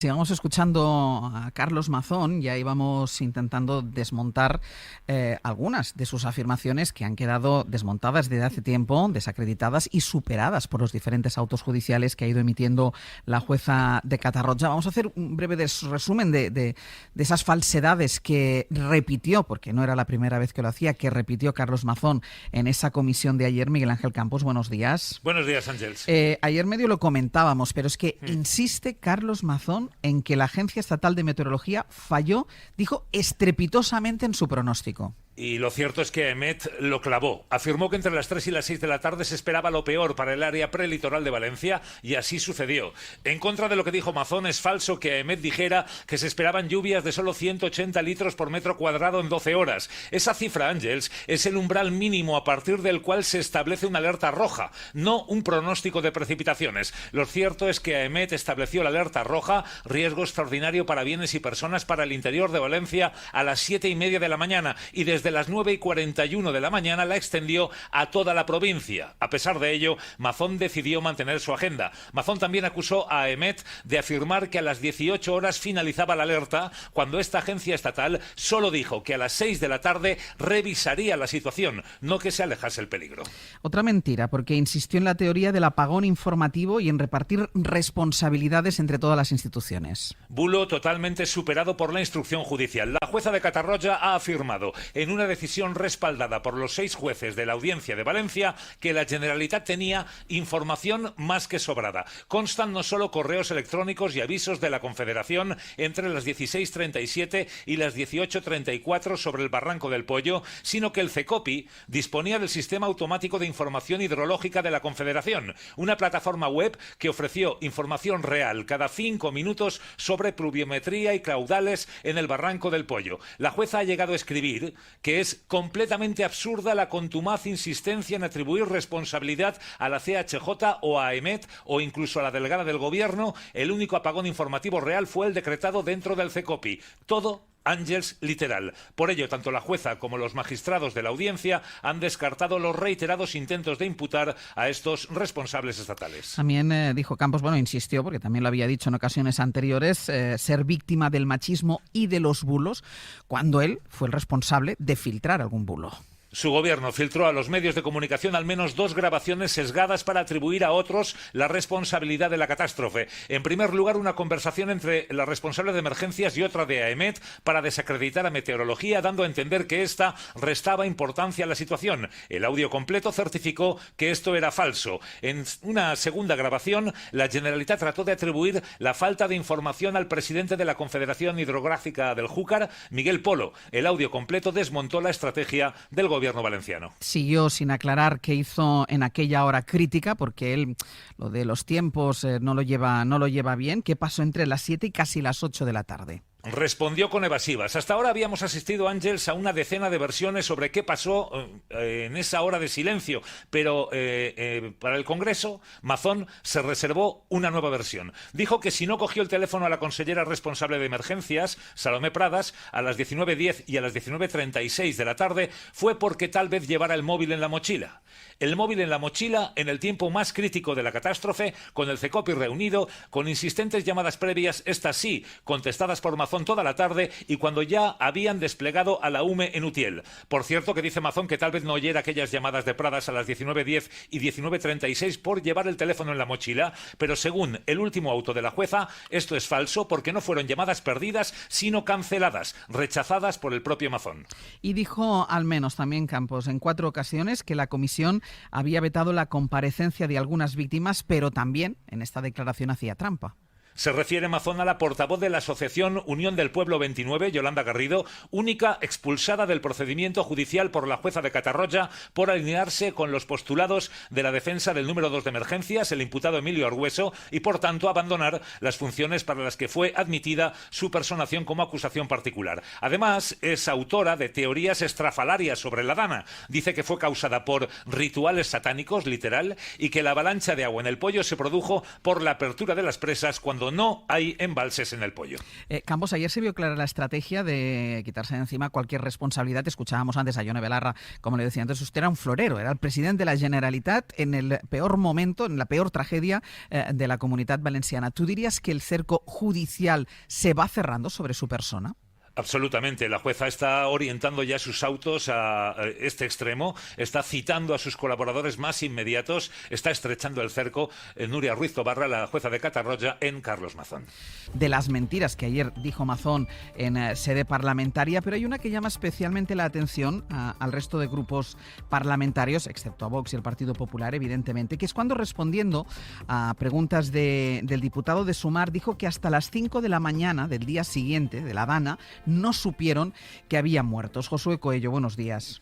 Sigamos escuchando a Carlos Mazón. Ya íbamos intentando desmontar algunas de sus afirmaciones que han quedado desmontadas desde hace tiempo, desacreditadas y superadas por los diferentes autos judiciales que ha ido emitiendo la jueza de Catarroja. Vamos a hacer un breve resumen de esas falsedades que repitió, porque no era la primera vez que lo hacía, que repitió Carlos Mazón en esa comisión de ayer. Miguel Ángel Campos, buenos días. Buenos días, Ángels. Ayer medio lo comentábamos, pero es que insiste Carlos Mazón en que la Agencia Estatal de Meteorología falló, dijo, estrepitosamente en su pronóstico. Y lo cierto es que Aemet lo clavó. Afirmó que entre las 3 y las 6 de la tarde se esperaba lo peor para el área prelitoral de Valencia y así sucedió. En contra de lo que dijo Mazón, es falso que Aemet dijera que se esperaban lluvias de solo 180 litros por metro cuadrado en 12 horas. Esa cifra, Ángels, es el umbral mínimo a partir del cual se establece una alerta roja, no un pronóstico de precipitaciones. Lo cierto es que Aemet estableció la alerta roja, riesgo extraordinario para bienes y personas para el interior de Valencia a las 7:30 de la mañana y desde las 9:41 de la mañana la extendió a toda la provincia. A pesar de ello, Mazón decidió mantener su agenda. Mazón también acusó a Aemet de afirmar que a las 18 horas finalizaba la alerta, cuando esta agencia estatal solo dijo que a las 6 de la tarde revisaría la situación, no que se alejase el peligro. Otra mentira, porque insistió en la teoría del apagón informativo y en repartir responsabilidades entre todas las instituciones. Bulo totalmente superado por la instrucción judicial. La jueza de Catarroja ha afirmado en una decisión respaldada por los 6 jueces de la Audiencia de Valencia que la Generalitat tenía información más que sobrada. Constan no solo correos electrónicos y avisos de la Confederación entre las 16:37 y las 18:34 sobre el Barranco del Pollo, sino que el CECOPI disponía del Sistema Automático de Información Hidrológica de la Confederación, una plataforma web que ofreció información real cada 5 minutos sobre pluviometría y caudales en el Barranco del Pollo. La jueza ha llegado a escribir que es completamente absurda la contumaz insistencia en atribuir responsabilidad a la CHJ o a Aemet o incluso a la delegada del Gobierno. El único apagón informativo real fue el decretado dentro del CECOPI. Todo, Ángels, literal. Por ello, tanto la jueza como los magistrados de la audiencia han descartado los reiterados intentos de imputar a estos responsables estatales. También dijo Campos, insistió, porque también lo había dicho en ocasiones anteriores, ser víctima del machismo y de los bulos, cuando él fue el responsable de filtrar algún bulo. Su gobierno filtró a los medios de comunicación al menos 2 grabaciones sesgadas para atribuir a otros la responsabilidad de la catástrofe. En primer lugar, una conversación entre la responsable de emergencias y otra de Aemet para desacreditar a Meteorología, dando a entender que ésta restaba importancia a la situación. El audio completo certificó que esto era falso. En una segunda grabación, la Generalitat trató de atribuir la falta de información al presidente de la Confederación Hidrográfica del Júcar, Miguel Polo. El audio completo desmontó la estrategia del gobierno valenciano. Siguió sin aclarar qué hizo en aquella hora crítica, porque él lo de los tiempos no lo lleva bien. ¿Qué pasó entre las 7 y casi las 8 de la tarde? Respondió con evasivas. Hasta ahora habíamos asistido, Ángels, a una decena de versiones sobre qué pasó en esa hora de silencio, pero para el Congreso, Mazón se reservó una nueva versión. Dijo que si no cogió el teléfono a la consellera responsable de emergencias, Salomé Pradas, a las 19:10 y a las 19:36 de la tarde, fue porque tal vez llevara el móvil en la mochila. El móvil en la mochila en el tiempo más crítico de la catástrofe, con el CECOPI reunido, con insistentes llamadas previas, estas sí, contestadas por Mazón toda la tarde y cuando ya habían desplegado a la UME en Utiel. Por cierto, que dice Mazón que tal vez no oyera aquellas llamadas de Pradas a las 19:10 y 19:36 por llevar el teléfono en la mochila, pero según el último auto de la jueza, esto es falso porque no fueron llamadas perdidas, sino canceladas, rechazadas por el propio Mazón. Y dijo al menos también Campos en 4 ocasiones que la comisión había vetado la comparecencia de algunas víctimas, pero también en esta declaración hacía trampa. Se refiere Mazón a la portavoz de la Asociación Unión del Pueblo 29, Yolanda Garrido, única expulsada del procedimiento judicial por la jueza de Catarroja por alinearse con los postulados de la defensa del número 2 de emergencias, el imputado Emilio Argueso, y por tanto abandonar las funciones para las que fue admitida su personación como acusación particular. Además, es autora de teorías estrafalarias sobre la Dana. Dice que fue causada por rituales satánicos, literal, y que la avalancha de agua en el Pollo se produjo por la apertura de las presas cuando cuando no hay embalses en el Pollo. Campos, ayer se vio clara la estrategia de quitarse de encima cualquier responsabilidad. Escuchábamos antes a Ione Belarra, como le decía antes, usted era un florero, era el presidente de la Generalitat en el peor momento, en la peor tragedia de la Comunitat Valenciana. ¿Tú dirías que el cerco judicial se va cerrando sobre su persona? Absolutamente. La jueza está orientando ya sus autos a este extremo, está citando a sus colaboradores más inmediatos, está estrechando el cerco. Núria Ruiz Tobarra, la jueza de Catarroja, en Carlos Mazón. De las mentiras que ayer dijo Mazón en sede parlamentaria, pero hay una que llama especialmente la atención al resto de grupos parlamentarios, excepto a Vox y el Partido Popular, evidentemente, que es cuando, respondiendo a preguntas del diputado de Sumar, dijo que hasta las 5 de la mañana del día siguiente, de la Dana, no supieron que había muertos. Josué Coello, buenos días.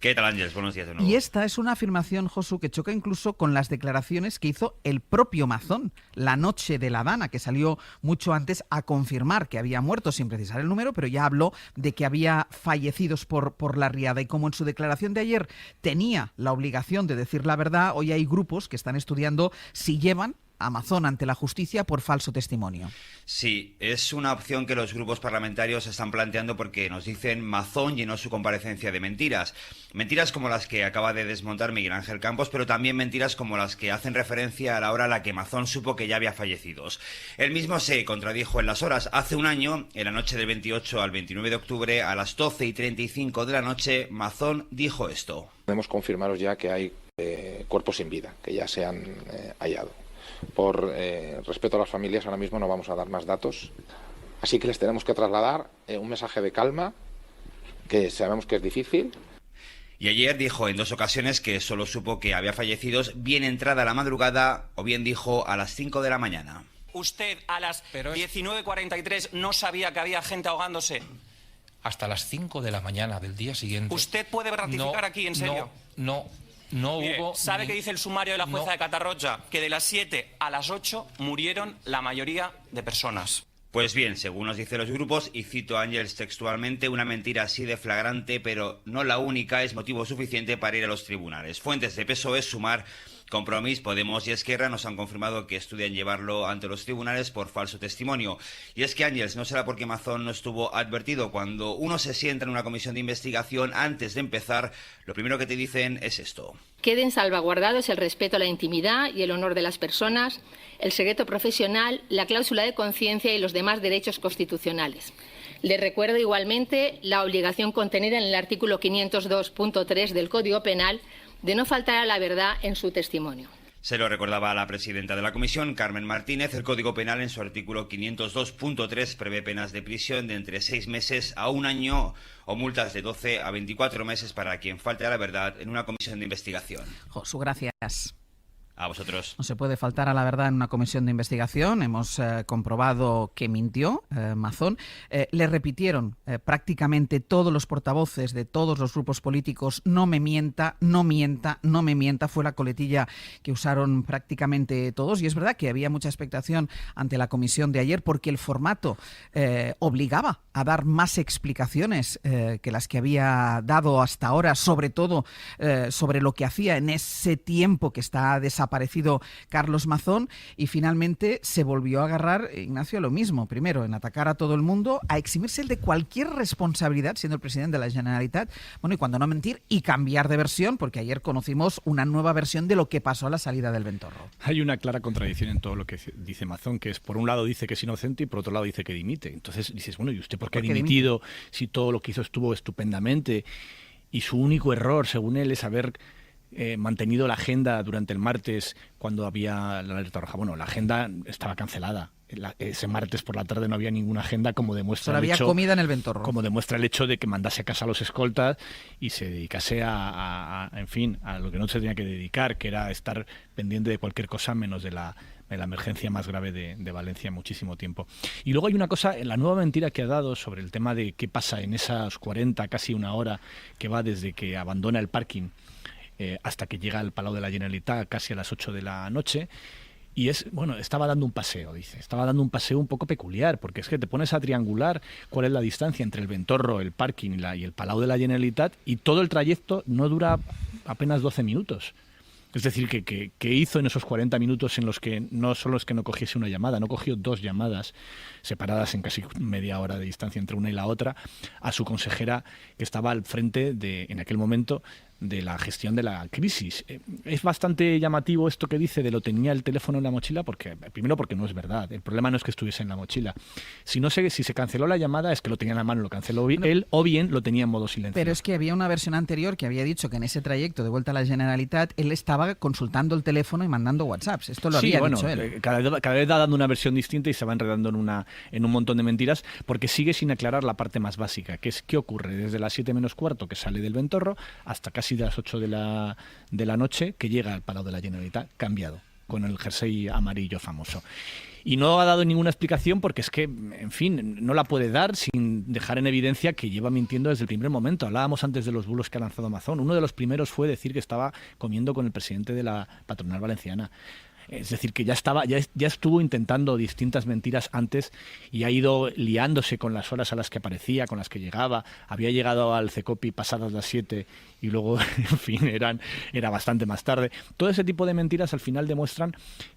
¿Qué tal, Ángeles? Buenos días de nuevo. Y esta es una afirmación, Josu, que choca incluso con las declaraciones que hizo el propio Mazón la noche de la Dana, que salió mucho antes a confirmar que había muertos, sin precisar el número, pero ya habló de que había fallecidos por la riada. Y como en su declaración de ayer tenía la obligación de decir la verdad, hoy hay grupos que están estudiando si llevan a Mazón ante la justicia por falso testimonio. Sí, es una opción que los grupos parlamentarios están planteando porque nos dicen Mazón llenó su comparecencia de mentiras. Mentiras como las que acaba de desmontar Miguel Ángel Campos, pero también mentiras como las que hacen referencia a la hora a la que Mazón supo que ya había fallecidos. Él mismo se contradijo en las horas. Hace un año, en la noche del 28 al 29 de octubre, a las 12:35 de la noche, Mazón dijo esto. Podemos confirmaros ya que hay cuerpos sin vida, que ya se han hallado. Por respeto a las familias, ahora mismo no vamos a dar más datos, así que les tenemos que trasladar un mensaje de calma, que sabemos que es difícil. Y ayer dijo en 2 ocasiones que solo supo que había fallecidos bien entrada la madrugada o bien dijo a las 5 de la mañana. ¿Usted a las 19:43 no sabía que había gente ahogándose? Hasta las 5 de la mañana del día siguiente. ¿Usted puede ratificar aquí, en serio? No Mire, hubo... ¿sabe qué dice el sumario de la jueza de Catarroja? Que de las 7 a las 8 murieron la mayoría de personas. Pues bien, según nos dicen los grupos, y cito a Ángeles textualmente, una mentira así de flagrante, pero no la única, es motivo suficiente para ir a los tribunales. Fuentes de PSOE, Sumar, Compromís, Podemos y Esquerra nos han confirmado que estudian llevarlo ante los tribunales por falso testimonio. Y es que, Ángeles, no será porque Mazón no estuvo advertido. Cuando uno se sienta en una comisión de investigación, antes de empezar, lo primero que te dicen es esto. Queden salvaguardados el respeto a la intimidad y el honor de las personas, el secreto profesional, la cláusula de conciencia y los demás derechos constitucionales. Le recuerdo igualmente la obligación contenida en el artículo 502.3 del Código Penal de no faltar a la verdad en su testimonio. Se lo recordaba a la presidenta de la comisión, Carmen Martínez. El Código Penal, en su artículo 502.3, prevé penas de prisión de entre 6 meses a 1 año o multas de 12 a 24 meses para quien falte a la verdad en una comisión de investigación. Josu, gracias. A vosotros. No se puede faltar a la verdad en una comisión de investigación. Hemos comprobado que mintió Mazón. Le repitieron prácticamente todos los portavoces de todos los grupos políticos: no me mienta, no mienta, no me mienta. Fue la coletilla que usaron prácticamente todos. Y es verdad que había mucha expectación ante la comisión de ayer porque el formato obligaba a dar más explicaciones que las que había dado hasta ahora, sobre todo sobre lo que hacía en ese tiempo que está desaparecido Carlos Mazón, y finalmente se volvió a agarrar, Ignacio, a lo mismo. Primero, en atacar a todo el mundo, a eximirse él de cualquier responsabilidad, siendo el presidente de la Generalitat, bueno, y cuando no mentir y cambiar de versión, porque ayer conocimos una nueva versión de lo que pasó a la salida del Ventorro. Hay una clara contradicción en todo lo que dice Mazón, que es, por un lado dice que es inocente y por otro lado dice que dimite. Entonces dices, bueno, ¿y usted por qué ha dimitido si todo lo que hizo estuvo estupendamente? Y su único error, según él, es haber mantenido la agenda durante el martes cuando había la alerta roja. Bueno, la agenda estaba cancelada. Ese martes por la tarde no había ninguna agenda, como demuestra había comida en el Ventorro. Como demuestra el hecho de que mandase a casa a los escoltas y se dedicase en fin, a lo que no se tenía que dedicar, que era estar pendiente de cualquier cosa menos de la emergencia más grave de Valencia en muchísimo tiempo. Y luego hay una cosa, en la nueva mentira que ha dado sobre el tema de qué pasa en esas 40, casi una hora que va desde que abandona el parking hasta que llega al Palau de la Generalitat casi a las 8 de la noche. Y estaba dando un paseo, dice. Estaba dando un paseo un poco peculiar, porque es que te pones a triangular cuál es la distancia entre el Ventorro, el parking y el Palau de la Generalitat, y todo el trayecto no dura apenas 12 minutos. Es decir, que hizo en esos 40 minutos en los que no solo es que no cogiese una llamada, no cogió 2 llamadas separadas en casi media hora de distancia entre una y la otra, a su consejera que estaba al frente en aquel momento de la gestión de la crisis. Es bastante llamativo esto que dice de lo tenía el teléfono en la mochila, primero porque no es verdad. El problema no es que estuviese en la mochila. Si se canceló la llamada es que lo tenía en la mano, lo canceló él, o bien lo tenía en modo silencio. Pero es que había una versión anterior que había dicho que en ese trayecto de vuelta a la Generalitat él estaba consultando el teléfono y mandando WhatsApps. Esto lo había dicho él. Cada vez va dando una versión distinta y se va enredando en un montón de mentiras, porque sigue sin aclarar la parte más básica, que es qué ocurre desde las 7 menos cuarto que sale del Ventorro hasta casi de las 8 de la noche que llega al Palau de la Generalitat cambiado, con el jersey amarillo famoso. Y no ha dado ninguna explicación porque es que, en fin, no la puede dar sin dejar en evidencia que lleva mintiendo desde el primer momento. Hablábamos antes de los bulos que ha lanzado Mazón. Uno de los primeros fue decir que estaba comiendo con el presidente de la patronal valenciana. Es decir, que ya estuvo intentando distintas mentiras antes y ha ido liándose con las horas a las que aparecía, con las que llegaba. Había llegado al CECOPI pasadas las 7 y luego, en fin, era bastante más tarde. Todo ese tipo de mentiras al final demuestran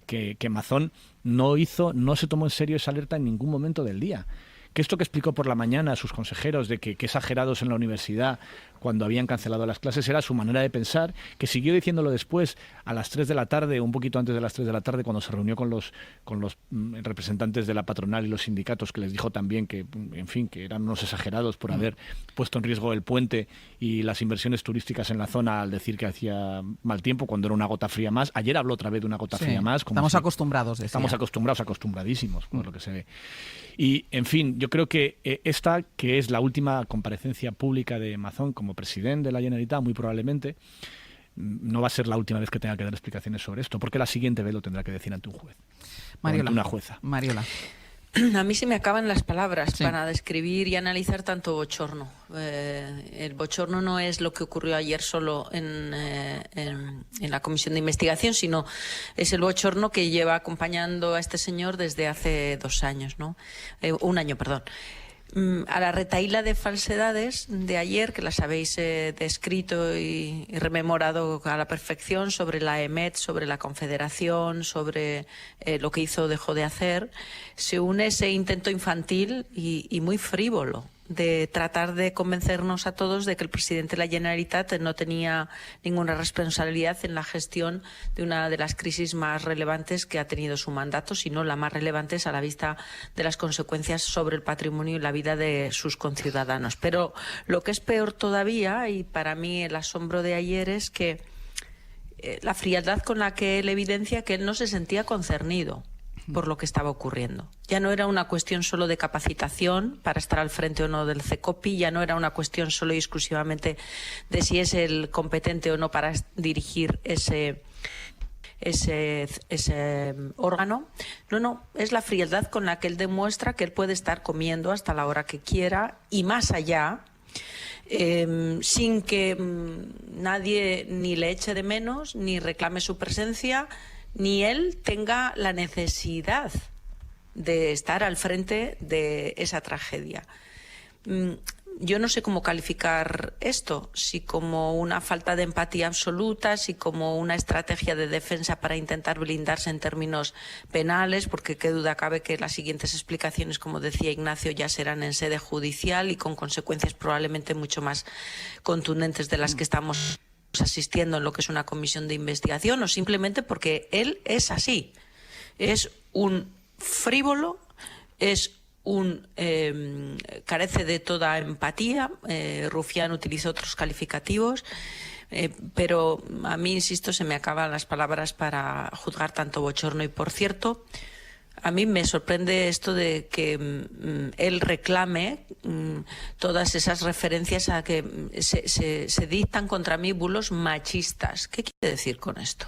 que Mazón no se tomó en serio esa alerta en ningún momento del día. Que esto que explicó por la mañana a sus consejeros de que exagerados en la universidad cuando habían cancelado las clases era su manera de pensar, que siguió diciéndolo después a las 3 de la tarde, un poquito antes de las 3 de la tarde, cuando se reunió con los representantes de la patronal y los sindicatos, que les dijo también que, en fin, que eran unos exagerados por haber puesto en riesgo el puente y las inversiones turísticas en la zona al decir que hacía mal tiempo cuando era una gota fría más. Ayer habló otra vez de una gota fría más. Estamos acostumbrados. Estamos acostumbradísimos, por lo que se ve. Y, en fin, yo creo que esta, que es la última comparecencia pública de Mazón como presidente de la Generalitat, muy probablemente, no va a ser la última vez que tenga que dar explicaciones sobre esto, porque la siguiente vez lo tendrá que decir ante un juez. Mariola, ante una jueza. Mariola. A mí se me acaban las palabras para describir y analizar tanto bochorno. El bochorno no es lo que ocurrió ayer solo en la comisión de investigación, sino es el bochorno que lleva acompañando a este señor desde hace 2 años, ¿no? 1 año, perdón. A la retahíla de falsedades de ayer, que las habéis descrito y rememorado a la perfección, sobre la EMET, sobre la Confederación, sobre lo que hizo o dejó de hacer, se une ese intento infantil y muy frívolo de tratar de convencernos a todos de que el presidente de la Generalitat no tenía ninguna responsabilidad en la gestión de una de las crisis más relevantes que ha tenido su mandato, sino la más relevante a la vista de las consecuencias sobre el patrimonio y la vida de sus conciudadanos. Pero lo que es peor todavía, y para mí el asombro de ayer, es que la frialdad con la que él evidencia que él no se sentía concernido por lo que estaba ocurriendo. Ya no era una cuestión solo de capacitación para estar al frente o no del CECOPI, ya no era una cuestión solo y exclusivamente de si es el competente o no para dirigir ese órgano. No, es la frialdad con la que él demuestra que él puede estar comiendo hasta la hora que quiera y más allá, sin que nadie ni le eche de menos, ni reclame su presencia, ni él tenga la necesidad de estar al frente de esa tragedia. Yo no sé cómo calificar esto, si como una falta de empatía absoluta, si como una estrategia de defensa para intentar blindarse en términos penales, porque qué duda cabe que las siguientes explicaciones, como decía Ignacio, ya serán en sede judicial y con consecuencias probablemente mucho más contundentes de las que estamos asistiendo en lo que es una comisión de investigación, o simplemente porque él es así. Es un frívolo, carece de toda empatía. Rufián utiliza otros calificativos, pero a mí, insisto, se me acaban las palabras para juzgar tanto bochorno. Y, por cierto, a mí me sorprende esto de que él reclame todas esas referencias a que se dictan contra mí bulos machistas. ¿Qué quiere decir con esto?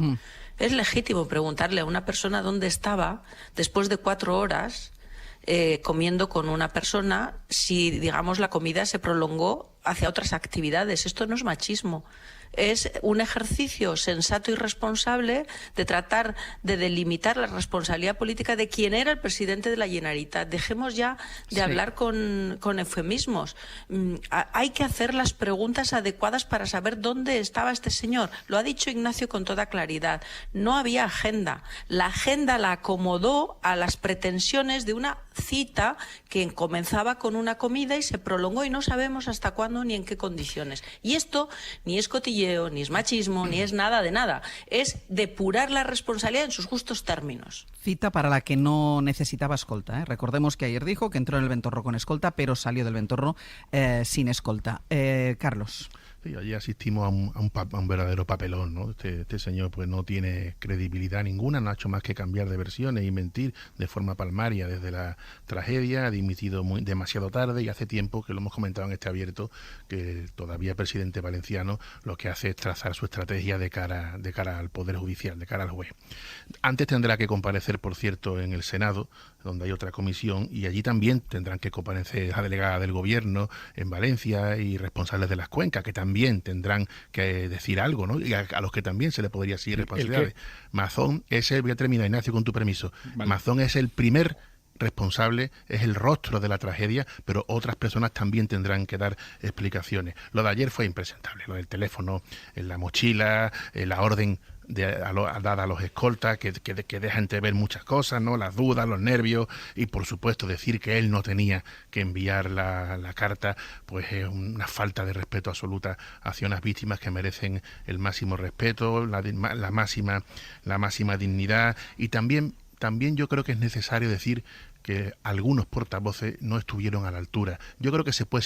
Es legítimo preguntarle a una persona dónde estaba después de 4 horas comiendo con una persona, si, digamos, la comida se prolongó hacia otras actividades. Esto no es machismo. Es un ejercicio sensato y responsable de tratar de delimitar la responsabilidad política de quien era el presidente de la Generalitat. Dejemos ya de hablar con eufemismos. Hay que hacer las preguntas adecuadas para saber dónde estaba este señor. Lo ha dicho Ignacio con toda claridad. No había agenda. La agenda la acomodó a las pretensiones de una cita que comenzaba con una comida y se prolongó y no sabemos hasta cuándo ni en qué condiciones. Y esto ni es cotilleo, ni es machismo, ni es nada de nada. Es depurar la responsabilidad en sus justos términos. Cita para la que no necesitaba escolta, ¿eh? Recordemos que ayer dijo que entró en el Ventorro con escolta, pero salió del Ventorro sin escolta. Carlos. Sí, allí asistimos a un verdadero papelón, ¿no? Este señor pues no tiene credibilidad ninguna, no ha hecho más que cambiar de versiones y mentir de forma palmaria desde la tragedia, ha dimitido demasiado tarde y hace tiempo que lo hemos comentado en este abierto, que todavía el presidente valenciano lo que hace es trazar su estrategia de cara al Poder Judicial, de cara al juez. Antes tendrá que comparecer, por cierto, en el Senado, donde hay otra comisión, y allí también tendrán que comparecer la delegada del Gobierno en Valencia y responsables de las cuencas, que también tendrán que decir algo, ¿no? Y a los que también se le podría exigir responsabilidades. Mazón voy a terminar, Ignacio, con tu permiso. Vale. Mazón es el primer responsable, es el rostro de la tragedia, pero otras personas también tendrán que dar explicaciones. Lo de ayer fue impresentable, lo del teléfono en la mochila, la orden dada a los escoltas, que deja entrever muchas cosas, ¿no? Las dudas, los nervios, y por supuesto decir que él no tenía que enviar la carta, pues es una falta de respeto absoluta hacia unas víctimas que merecen el máximo respeto, la máxima dignidad, y también yo creo que es necesario decir que algunos portavoces no estuvieron a la altura. Yo creo que se debe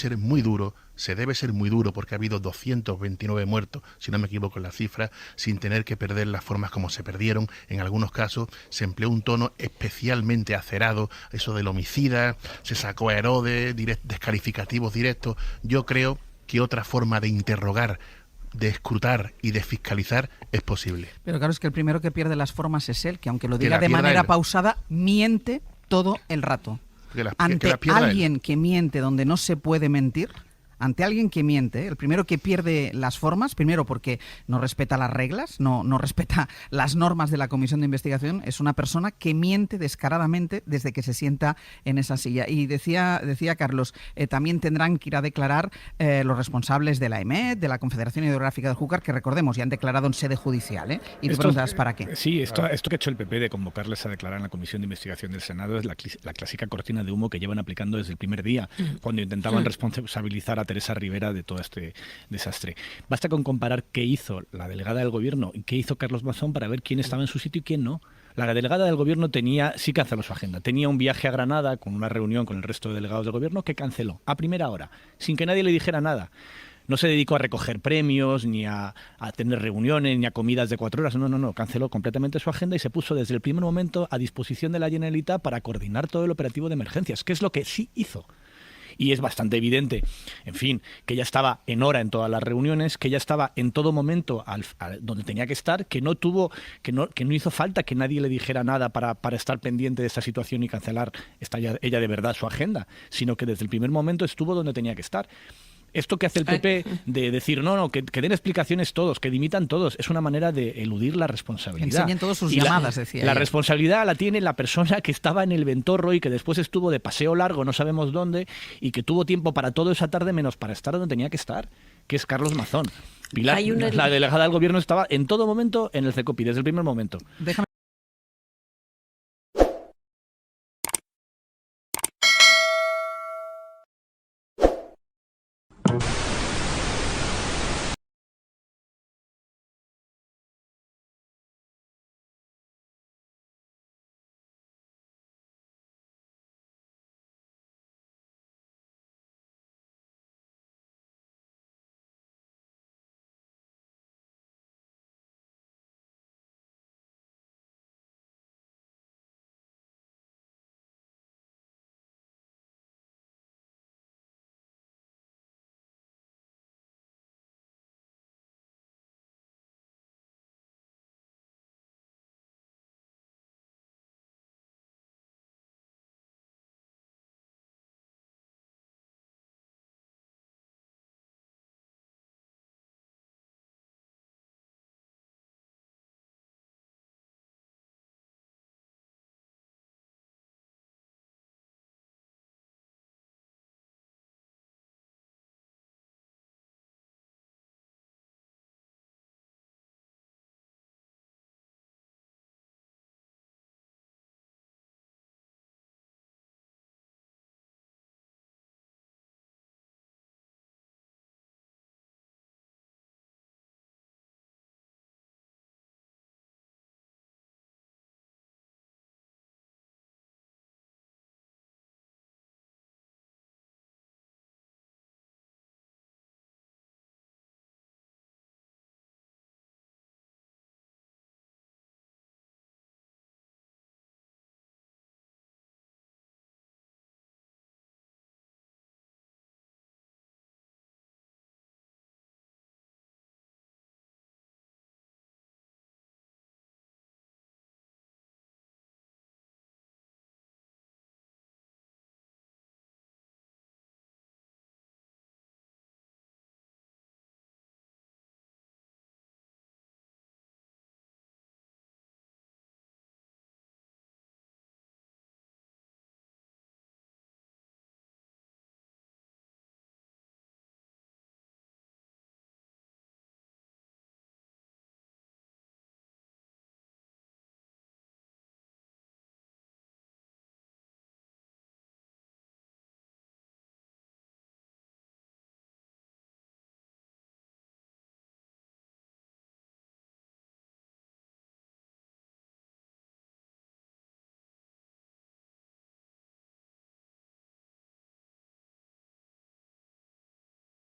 ser muy duro, porque ha habido 229 muertos, si no me equivoco en la cifra, sin tener que perder las formas como se perdieron. En algunos casos se empleó un tono especialmente acerado, eso del homicida, se sacó a Herodes, descalificativos directos. Yo creo que otra forma de interrogar, de escrutar y de fiscalizar es posible. Pero claro, es que el primero que pierde las formas es él, que aunque lo diga de manera pausada, miente todo el rato. Ante alguien que miente donde no se puede mentir, ante alguien que miente, el primero que pierde las formas, primero porque no respeta las reglas, no respeta las normas de la comisión de investigación, es una persona que miente descaradamente desde que se sienta en esa silla. Y decía Carlos, también tendrán que ir a declarar los responsables de la EMET, de la Confederación Hidrográfica del Júcar, que recordemos, ya han declarado en sede judicial, ¿eh? Y tú preguntas, ¿para qué? Sí, esto que ha hecho el PP de convocarles a declarar en la comisión de investigación del Senado es la clásica cortina de humo que llevan aplicando desde el primer día, cuando intentaban responsabilizar a Teresa Rivera de todo este desastre. Basta con comparar qué hizo la delegada del Gobierno y qué hizo Carlos Mazón para ver quién estaba en su sitio y quién no. La delegada del Gobierno sí canceló su agenda. Tenía un viaje a Granada con una reunión con el resto de delegados del Gobierno que canceló a primera hora, sin que nadie le dijera nada. No se dedicó a recoger premios, ni a tener reuniones, ni a comidas de 4 horas. No. Canceló completamente su agenda y se puso desde el primer momento a disposición de la Generalitat para coordinar todo el operativo de emergencias, que es lo que sí hizo. Y es bastante evidente, en fin, que ella estaba en hora en todas las reuniones, que ella estaba en todo momento donde tenía que estar, que no hizo falta que nadie le dijera nada para estar pendiente de esta situación y cancelar ella de verdad su agenda, sino que desde el primer momento estuvo donde tenía que estar. Esto que hace el PP de decir, que den explicaciones todos, que dimitan todos, es una manera de eludir la responsabilidad. Enseñen todos sus llamadas, decía. La responsabilidad la tiene la persona que estaba en el Ventorro y que después estuvo de paseo largo, no sabemos dónde, y que tuvo tiempo para todo esa tarde menos para estar donde tenía que estar, que es Carlos Mazón. Pilar, la delegada del Gobierno, estaba en todo momento en el CECOPI, desde el primer momento. Déjame